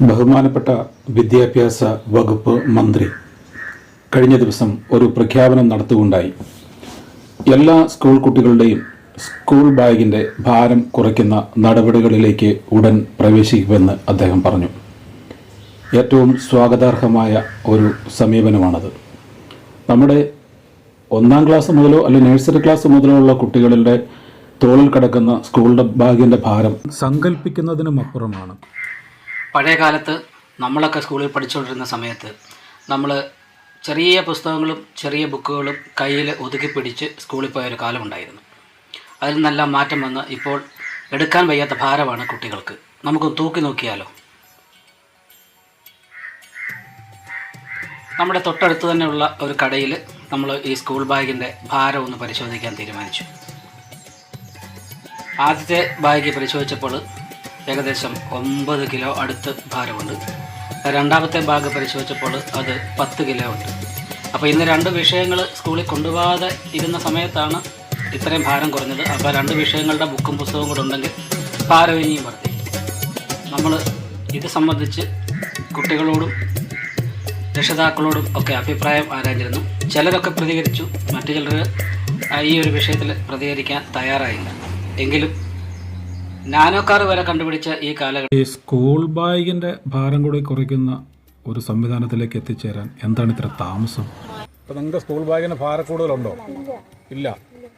ബഹുമാനപ്പെട്ട വിദ്യാഭ്യാസ വകുപ്പ് മന്ത്രി കഴിഞ്ഞ ദിവസം ഒരു പ്രഖ്യാപനം നടത്തുകയുണ്ടായി. എല്ലാ സ്കൂൾ കുട്ടികളുടെയും സ്കൂൾ ബാഗിൻ്റെ ഭാരം കുറയ്ക്കുന്ന നടപടികളിലേക്ക് ഉടൻ പ്രവേശിക്കുമെന്ന് അദ്ദേഹം പറഞ്ഞു. ഏറ്റവും സ്വാഗതാർഹമായ ഒരു സമീപനമാണത്. നമ്മുടെ 1-ാം ക്ലാസ് മുതലോ അല്ലെങ്കിൽ നഴ്സറി ക്ലാസ് മുതലോ ഉള്ള കുട്ടികളുടെ തോളിൽ കിടക്കുന്ന സ്കൂളിൻ്റെ ബാഗിൻ്റെ ഭാരം സങ്കല്പിക്കുന്നതിനുമപ്പുറമാണ്. പഴയ കാലത്ത് നമ്മളൊക്കെ സ്കൂളിൽ പഠിച്ചുകൊണ്ടിരുന്ന സമയത്ത് നമ്മൾ ചെറിയ പുസ്തകങ്ങളും ചെറിയ ബുക്കുകളും കയ്യിൽ ഒതുക്കി പിടിച്ച് സ്കൂളിൽ പോയൊരു കാലമുണ്ടായിരുന്നു. അതിൽ നിന്നെല്ലാം മാറ്റം വന്ന് ഇപ്പോൾ എടുക്കാൻ വയ്യാത്ത ഭാരമാണ് കുട്ടികൾക്ക്. നമുക്ക് തൂക്കി നോക്കിയാലോ? നമ്മുടെ തൊട്ടടുത്ത് തന്നെയുള്ള ഒരു കടയിൽ നമ്മൾ ഈ സ്കൂൾ ബാഗിൻ്റെ ഭാരം ഒന്ന് പരിശോധിക്കാൻ തീരുമാനിച്ചു. ആദ്യത്തെ ബാഗ് പരിശോധിച്ചപ്പോൾ ഏകദേശം 9 കിലോ അടുത്ത് ഭാരമുണ്ട്. രണ്ടാമത്തെ ബാഗ് പരിശോധിച്ചപ്പോൾ അത് 10 കിലോ ഉണ്ട്. അപ്പോൾ ഇന്ന് 2 വിഷയങ്ങൾ സ്കൂളിൽ കൊണ്ടുപോകാതെ ഇരുന്ന സമയത്താണ് ഇത്രയും ഭാരം കുറഞ്ഞത്. അപ്പോൾ 2 വിഷയങ്ങളുടെ ബുക്കും പുസ്തകവും കൂടെ ഉണ്ടെങ്കിൽ ഭാരം ഇനിയും വർദ്ധിക്കും. നമ്മൾ ഇത് സംബന്ധിച്ച് കുട്ടികളോടും രക്ഷിതാക്കളോടും ഒക്കെ അഭിപ്രായം ആരാഞ്ഞിരുന്നു. ചിലരൊക്കെ പ്രതികരിച്ചു, മറ്റു ചിലർ ഈ ഒരു വിഷയത്തിൽ പ്രതികരിക്കാൻ തയ്യാറായില്ല. എങ്കിലും നാനോ കാർ വരെ കണ്ടുപിടിച്ച ഈ കാലഘട്ടം ഈ സ്കൂൾ ബാഗിൻ്റെ ഭാരം കൂടി കുറയ്ക്കുന്ന ഒരു സംവിധാനത്തിലേക്ക് എത്തിച്ചേരാൻ എന്താണ് ഇത്ര താമസം? ഇപ്പം നിങ്ങൾക്ക് സ്കൂൾ ബാഗിന് ഭാരം കൂടുതലുണ്ടോ? ഇല്ല.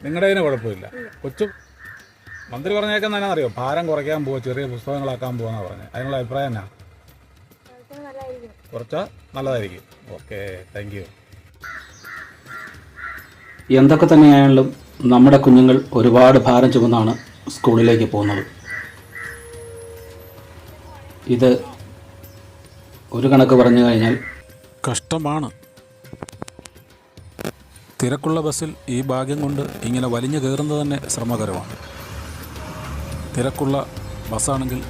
നിങ്ങളുടെ അതിന് കുഴപ്പമില്ല. കൊച്ചു മന്ത്രി പറഞ്ഞേക്കാൻ തന്നെ അറിയോ, ഭാരം കുറയ്ക്കാൻ പോവുക, ചെറിയ പുസ്തകങ്ങളാക്കാൻ പോകുന്ന പറഞ്ഞത്. അതിനുള്ള അഭിപ്രായം എന്നാ? കുറച്ചാൽ നല്ലതായിരിക്കും. Okay, thank you. എന്തൊക്കെ തന്നെയായാലും നമ്മുടെ കുഞ്ഞുങ്ങൾ ഒരുപാട് ഭാരം ചുമന്നാണ് സ്കൂളിലേക്ക് പോകുന്നത്. ഇത് ഒരു കണക്ക് പറഞ്ഞു കഴിഞ്ഞാൽ കഷ്ടമാണ്. തിരക്കുള്ള ബസ്സിൽ ഈ ഭാഗ്യം കൊണ്ട് ഇങ്ങനെ വലിഞ്ഞു കയറുന്നത് തന്നെ ശ്രമകരമാണ്. തിരക്കുള്ള ബസ്സാണെങ്കിൽ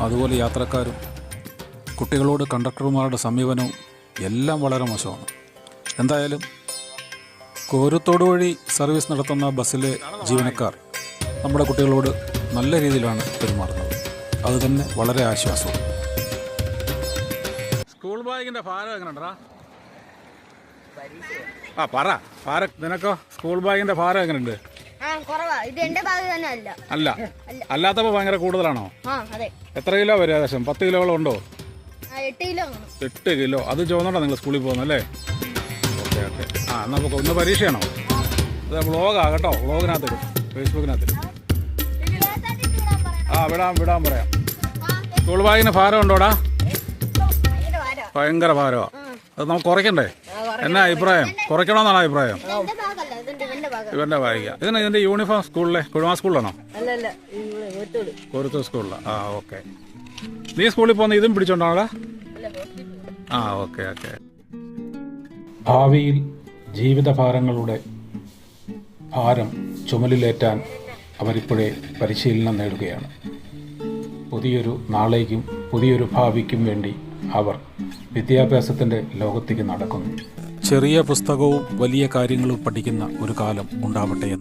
അതുപോലെ യാത്രക്കാരും കുട്ടികളോട് കണ്ടക്ടർമാരുടെ സമീപനവും എല്ലാം വളരെ മോശമാണ്. എന്തായാലും കോരത്തോട് വഴി സർവീസ് നടത്തുന്ന ബസ്സിലെ ജീവനക്കാർ നമ്മുടെ കുട്ടികളോട് നല്ല രീതിയിലാണ് പെരുമാറുന്നത്. അതുതന്നെ വളരെ ആശ്വാസവും. സ്കൂൾ ബാഗിന്റെ ഭാരം എങ്ങനെയുണ്ടാ? പറ ഭാരം. നിനക്കോ സ്കൂൾ ബാഗിന്റെ ഭാരം എങ്ങനെയുണ്ട്? അല്ല, അല്ലാത്തപ്പോ ഭയങ്കര കൂടുതലാണോ? എത്ര കിലോ വരും? ഏകദേശം 10 കിലോകളും ഉണ്ടോ? 8 കിലോ. അത് ചുവന്നോണ്ടാ നിങ്ങൾ സ്കൂളിൽ പോകുന്നല്ലേ? Okay okay. നമുക്ക് ഒന്ന് പരീക്ഷയാണോ? അത് വ്ളോഗാ കേട്ടോ. വ്ളോഗിനകത്ത് ഫേസ്ബുക്കിനകത്ത് വിടാൻ പറയാം. സ്കൂൾ ബാഗിന് ഭാരം ഉണ്ടോടാ? ഭയങ്കര ഭാരമാ. അത് നമുക്ക് കുറയ്ക്കണ്ടേ? എന്നാ അഭിപ്രായം? കുറയ്ക്കണമെന്നാണ് അഭിപ്രായം. ഇവന്റെ ബാഗിക. ഇതിന്റെ യൂണിഫോം സ്കൂളിലെ കുഴുമാ സ്കൂളിലാണോ? കോരത്തൂർ സ്കൂളിലാ. ഓക്കെ. നീ സ്കൂളിൽ പോകുന്ന ഇതും പിടിച്ചോണ്ടാണോടാ? Okay okay. ഭാവിയിൽ ജീവിതഭാരങ്ങളുടെ ഭാരം ചുമലിലേറ്റാൻ അവരിപ്പോഴേ പരിശീലനം നേടുകയാണ്. പുതിയൊരു നാളേക്കും പുതിയൊരു ഭാവിക്കും വേണ്ടി അവർ വിദ്യാഭ്യാസത്തിൻ്റെ ലോകത്തേക്ക് നടക്കുന്നു. ചെറിയ പുസ്തകവും വലിയ കാര്യങ്ങളും പഠിക്കുന്ന ഒരു കാലം ഉണ്ടാവട്ടെ എന്ന്